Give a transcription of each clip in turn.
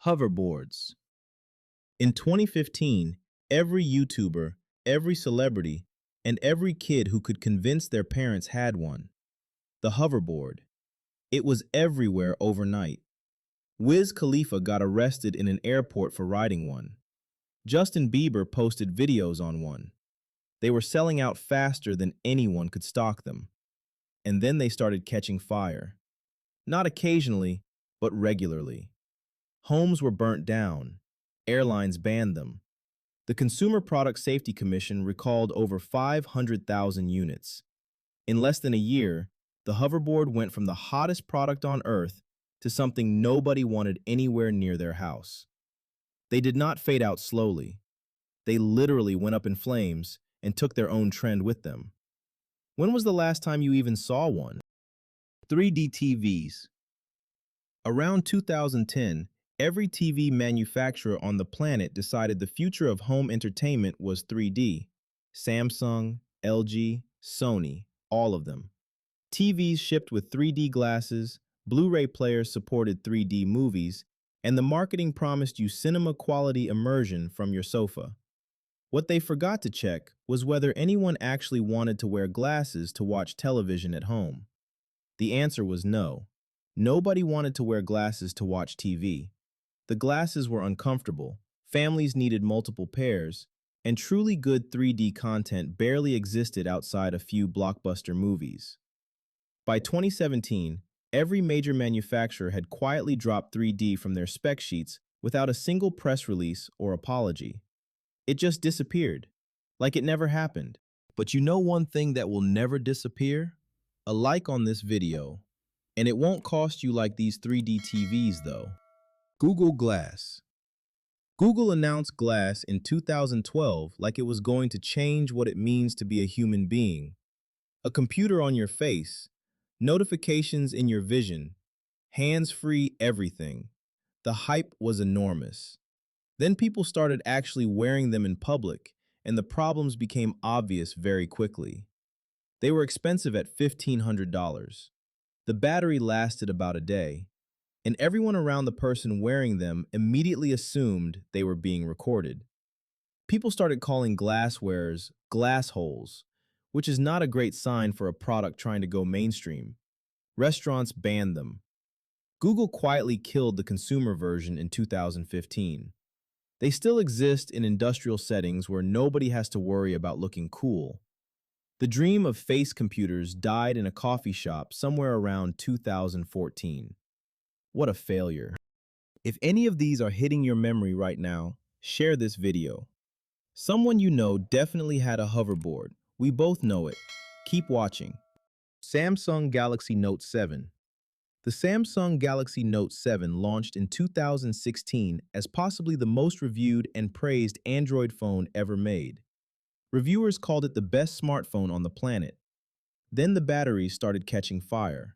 Hoverboards. In 2015, every YouTuber, every celebrity, and every kid who could convince their parents had one. The hoverboard. It was everywhere overnight. Wiz Khalifa got arrested in an airport for riding one. Justin Bieber posted videos on one. They were selling out faster than anyone could stock them. And then they started catching fire. Not occasionally, but regularly. Homes were burnt down. Airlines banned them. The Consumer Product Safety Commission recalled over 500,000 units. In less than a year, the hoverboard went from the hottest product on Earth to something nobody wanted anywhere near their house. They did not fade out slowly. They literally went up in flames and took their own trend with them. When was the last time you even saw one? 3D TVs. Around 2010, every TV manufacturer on the planet decided the future of home entertainment was 3D. Samsung, LG, Sony, all of them. TVs shipped with 3D glasses, Blu-ray players supported 3D movies, and the marketing promised you cinema-quality immersion from your sofa. What they forgot to check was whether anyone actually wanted to wear glasses to watch television at home. The answer was no. Nobody wanted to wear glasses to watch TV. The glasses were uncomfortable, families needed multiple pairs, and truly good 3D content barely existed outside a few blockbuster movies. By 2017, every major manufacturer had quietly dropped 3D from their spec sheets without a single press release or apology. It just disappeared, like it never happened. But you know one thing that will never disappear? A like on this video. And it won't cost you like these 3D TVs though. Google Glass. Google announced Glass in 2012 like it was going to change what it means to be a human being. A computer on your face, notifications in your vision, hands-free everything. The hype was enormous. Then people started actually wearing them in public, and the problems became obvious very quickly. They were expensive at $1,500. The battery lasted about a day, and everyone around the person wearing them immediately assumed they were being recorded. People started calling glass wearers glassholes, which is not a great sign for a product trying to go mainstream. Restaurants banned them. Google quietly killed the consumer version in 2015. They still exist in industrial settings where nobody has to worry about looking cool. The dream of face computers died in a coffee shop somewhere around 2014. What a failure. If any of these are hitting your memory right now, share this video. Someone you know definitely had a hoverboard. We both know it. Keep watching. Samsung Galaxy Note 7. The Samsung Galaxy Note 7 launched in 2016 as possibly the most reviewed and praised Android phone ever made. Reviewers called it the best smartphone on the planet. Then the batteries started catching fire.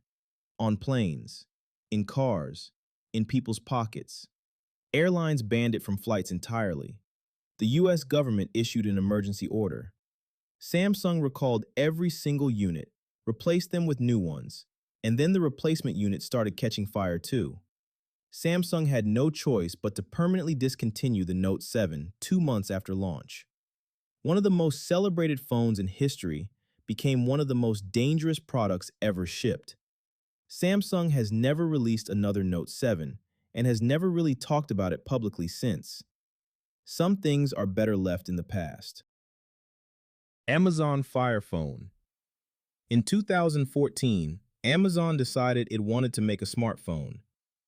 On planes, in cars, in people's pockets. Airlines banned it from flights entirely. The US government issued an emergency order. Samsung recalled every single unit, replaced them with new ones, and then the replacement unit started catching fire too. Samsung had no choice but to permanently discontinue the Note 7 2 months after launch. One of the most celebrated phones in history became one of the most dangerous products ever shipped. Samsung has never released another Note 7 and has never really talked about it publicly since. Some things are better left in the past. Amazon Fire Phone. In 2014, Amazon decided it wanted to make a smartphone.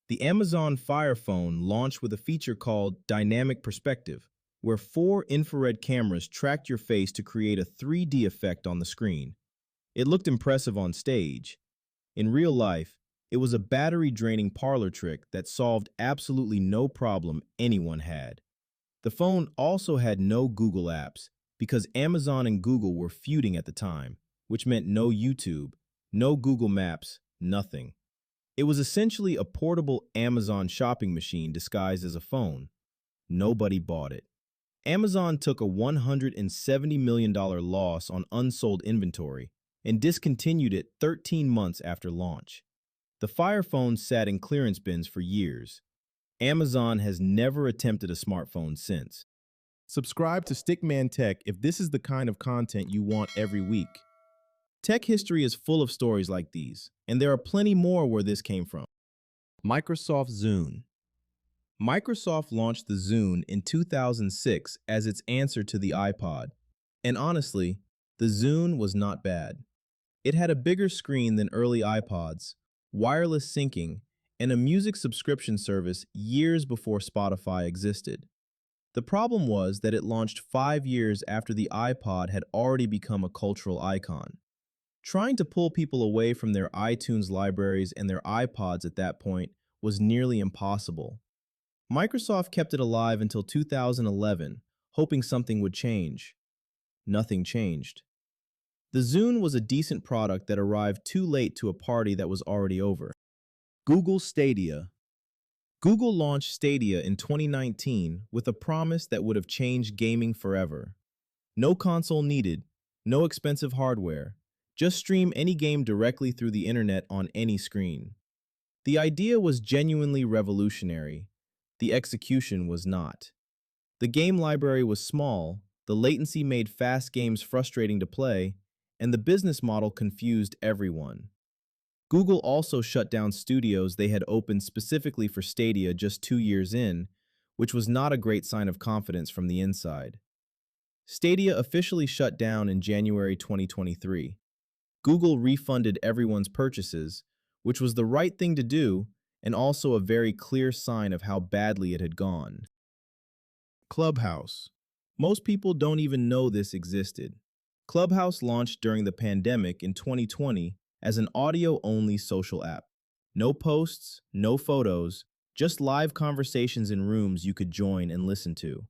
The Amazon Fire Phone launched with a feature called Dynamic Perspective, where 4 infrared cameras tracked your face to create a 3D effect on the screen. It looked impressive on stage. In real life, it was a battery-draining parlor trick that solved absolutely no problem anyone had. The phone also had no Google apps because Amazon and Google were feuding at the time, which meant no YouTube, no Google Maps, nothing. It was essentially a portable Amazon shopping machine disguised as a phone. Nobody bought it. Amazon took a $170 million loss on unsold inventory and discontinued it 13 months after launch. The Fire Phone sat in clearance bins for years. Amazon has never attempted a smartphone since. Subscribe to Stickman Tech if this is the kind of content you want every week. Tech history is full of stories like these, and there are plenty more where this came from. Microsoft Zune. Microsoft launched the Zune in 2006 as its answer to the iPod. And honestly, the Zune was not bad. It had a bigger screen than early iPods, wireless syncing, and a music subscription service years before Spotify existed. The problem was that it launched 5 years after the iPod had already become a cultural icon. Trying to pull people away from their iTunes libraries and their iPods at that point was nearly impossible. Microsoft kept it alive until 2011, hoping something would change. Nothing changed. The Zune was a decent product that arrived too late to a party that was already over. Google Stadia. Google launched Stadia in 2019 with a promise that would have changed gaming forever. No console needed, no expensive hardware, just stream any game directly through the internet on any screen. The idea was genuinely revolutionary. The execution was not. The game library was small, the latency made fast games frustrating to play, and the business model confused everyone. Google also shut down studios they had opened specifically for Stadia just 2 years in, which was not a great sign of confidence from the inside. Stadia officially shut down in January 2023. Google refunded everyone's purchases, which was the right thing to do and also a very clear sign of how badly it had gone. Clubhouse. Most people don't even know this existed. Clubhouse launched during the pandemic in 2020 as an audio-only social app. No posts, no photos, just live conversations in rooms you could join and listen to.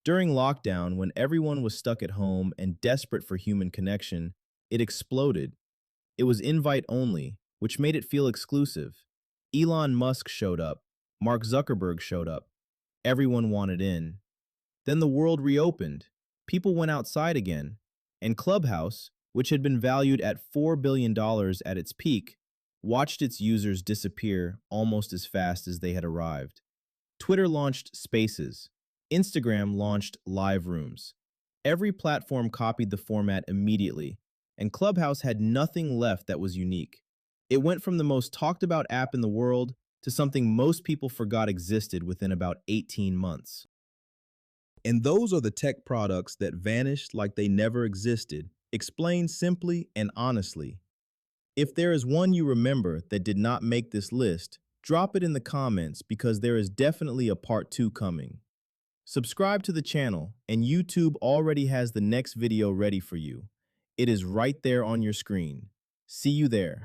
During lockdown, when everyone was stuck at home and desperate for human connection, it exploded. It was invite-only, which made it feel exclusive. Elon Musk showed up. Mark Zuckerberg showed up. Everyone wanted in. Then the world reopened. People went outside again. And Clubhouse, which had been valued at $4 billion at its peak, watched its users disappear almost as fast as they had arrived. Twitter launched Spaces. Instagram launched Live Rooms. Every platform copied the format immediately, and Clubhouse had nothing left that was unique. It went from the most talked about app in the world to something most people forgot existed within about 18 months. And those are the tech products that vanished like they never existed, explained simply and honestly. If there is one you remember that did not make this list, drop it in the comments because there is definitely a part 2 coming. Subscribe to the channel, and YouTube already has the next video ready for you. It is right there on your screen. See you there.